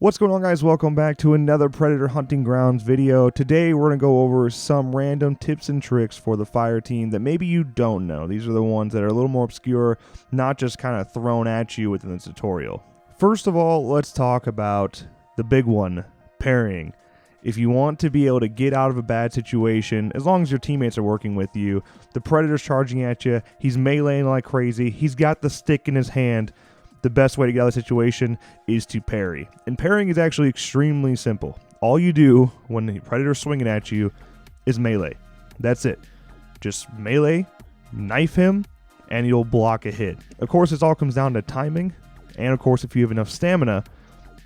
What's going on, guys? Welcome back to another Predator Hunting Grounds video. Today we're going to go over some random tips and tricks for the fire team that maybe you don't know. These are the ones that are a little more obscure, not just kind of thrown at you within the tutorial. First of all, let's talk about the big one, parrying. If you want to be able to get out of a bad situation, as long as your teammates are working with you, the Predator's charging at you, he's meleeing like crazy, he's got the stick in his hand, the best way to get out of the situation is to parry. And parrying is actually extremely simple. All you do when the Predator's swinging at you is melee. That's it. Just melee, knife him, and you'll block a hit. Of course, this all comes down to timing, and of course, if you have enough stamina,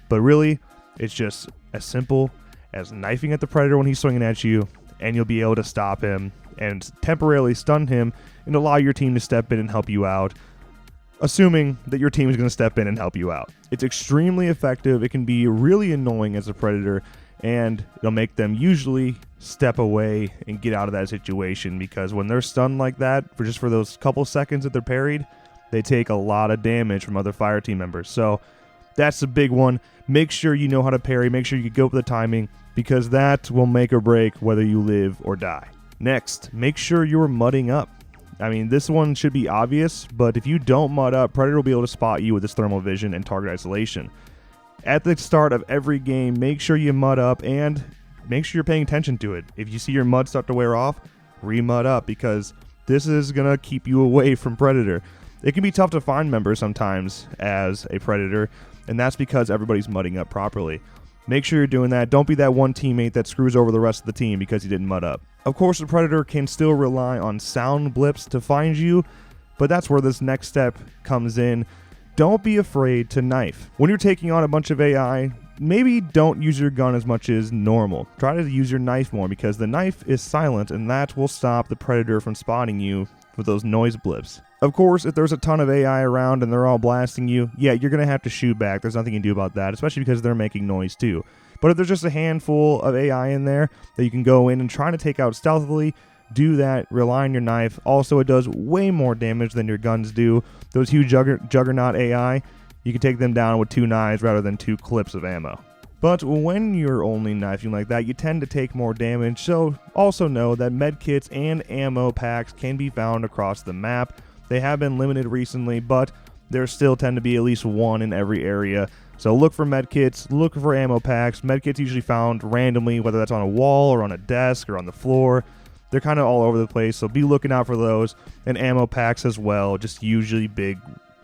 but really, it's just as simple as knifing at the Predator when he's swinging at you, and you'll be able to stop him and temporarily stun him and allow your team to step in and help you out, assuming that your team is going to step in and help you out. It's extremely effective. It can be really annoying as a Predator, and it'll make them usually step away and get out of that situation, because when they're stunned like that, for those couple seconds that they're parried, they take a lot of damage from other fire team members. So that's the big one. Make sure you know how to parry. Make sure you go with the timing, because that will make or break whether you live or die. Next, make sure you're mudding up. I mean, this one should be obvious, but if you don't mud up, Predator will be able to spot you with his thermal vision and target isolation. At the start of every game, make sure you mud up and make sure you're paying attention to it. If you see your mud start to wear off, re-mud up, because this is going to keep you away from Predator. It can be tough to find members sometimes as a Predator, and that's because everybody's mudding up properly. Make sure you're doing that. Don't be that one teammate that screws over the rest of the team because he didn't mud up. Of course, the Predator can still rely on sound blips to find you, but that's where this next step comes in. Don't be afraid to knife. When you're taking on a bunch of AI, maybe don't use your gun as much as normal. Try to use your knife more, because the knife is silent, and that will stop the Predator from spotting you with those noise blips. Of course, if there's a ton of AI around and they're all blasting you, yeah, you're going to have to shoot back. There's nothing you can do about that, especially because they're making noise too. But if there's just a handful of AI in there that you can go in and try to take out stealthily, do that. Rely on your knife. Also, it does way more damage than your guns do. Those huge juggernaut AI, you can take them down with 2 knives rather than 2 clips of ammo. But when you're only knifing like that, you tend to take more damage, so also know that medkits and ammo packs can be found across the map. They have been limited recently, but there still tend to be at least one in every area. So look for medkits, look for ammo packs. Medkits usually found randomly, whether that's on a wall or on a desk or on the floor. They're kind of all over the place, so be looking out for those. And ammo packs as well, just usually big,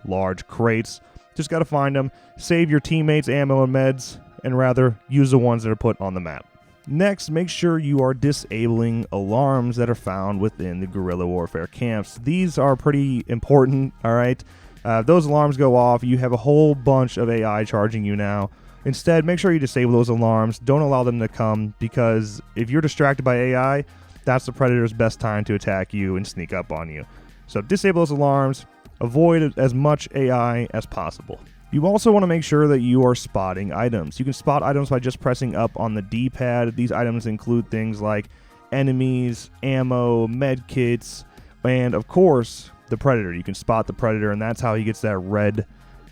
large crates. Just got to find them, save your teammates' ammo and meds, and rather use the ones that are put on the map. Next, make sure you are disabling alarms that are found within the guerrilla warfare camps. These are pretty important, all right? If those alarms go off, you have a whole bunch of AI charging you now. Instead, make sure you disable those alarms. Don't allow them to come, because if you're distracted by AI, that's the Predator's best time to attack you and sneak up on you. So disable those alarms. Avoid as much AI as possible. You also want to make sure that you are spotting items. You can spot items by just pressing up on the D-pad. These items include things like enemies, ammo, medkits, and of course, the Predator. You can spot the Predator, and that's how he gets that red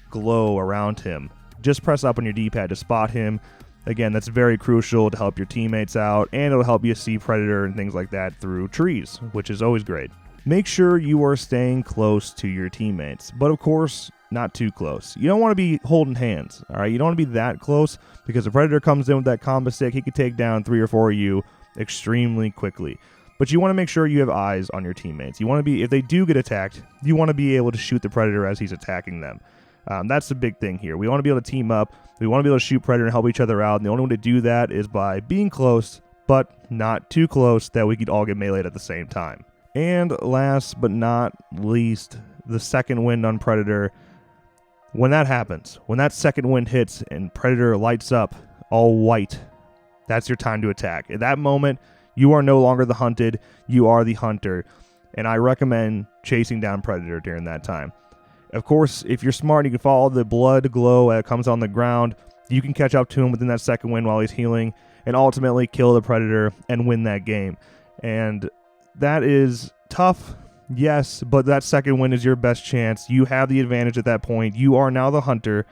glow around him. Just press up on your D-pad to spot him. Again, that's very crucial to help your teammates out, and it'll help you see Predator and things like that through trees, which is always great. Make sure you are staying close to your teammates, but of course, not too close. You don't want to be holding hands, all right? You don't want to be that close, because the Predator comes in with that combo stick. He can take down 3 or 4 of you extremely quickly. But you want to make sure you have eyes on your teammates. You want to be, if they do get attacked, you want to be able to shoot the Predator as he's attacking them. That's the big thing here. We want to be able to team up. We want to be able to shoot Predator and help each other out. And the only way to do that is by being close, but not too close that we could all get meleeed at the same time. And last but not least, the second wind on Predator. When that happens, when that second wind hits and Predator lights up all white, that's your time to attack. At that moment, you are no longer the hunted, you are the hunter. And I recommend chasing down Predator during that time. Of course, if you're smart, you can follow the blood glow that comes on the ground. You can catch up to him within that second wind while he's healing and ultimately kill the Predator and win that game. And that is tough, yes, but that second win is your best chance. You have the advantage at that point. You are now the hunter.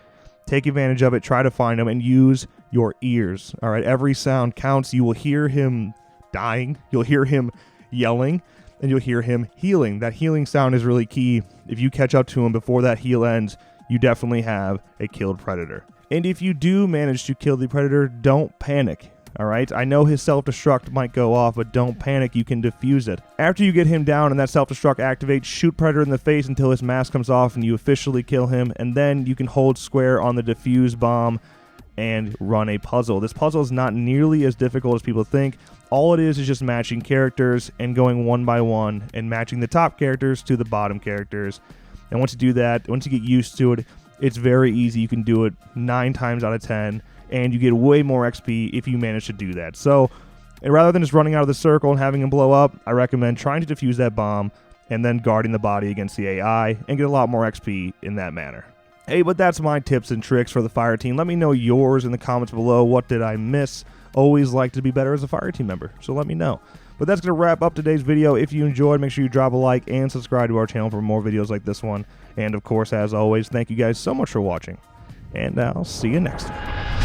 take advantage of it, try to find him, and use your ears. All right, every sound counts. You will hear him dying, you'll hear him yelling, and you'll hear him healing. That healing sound is really key. If you catch up to him before that heal ends, you definitely have a killed predator. And if you do manage to kill the predator, don't panic. All right, I know his self-destruct might go off, but don't panic, you can defuse it. After you get him down and that self-destruct activates, shoot predator in the face until his mask comes off and you officially kill him, and then you can hold square on the defuse bomb and run a puzzle. This puzzle is not nearly as difficult as people think. All it is just matching characters and going one by one and matching the top characters to the bottom characters. And once you do that, once you get used to it, it's very easy. You can do it 9 times out of 10, and you get way more XP if you manage to do that. So rather than just running out of the circle and having him blow up, I recommend trying to defuse that bomb and then guarding the body against the AI and get a lot more XP in that manner. Hey, but that's my tips and tricks for the fire team. Let me know yours in the comments below. What did I miss? Always like to be better as a fire team member, so let me know. But that's going to wrap up today's video. If you enjoyed, make sure you drop a like and subscribe to our channel for more videos like this one. And of course, as always, thank you guys so much for watching. And I'll see you next time.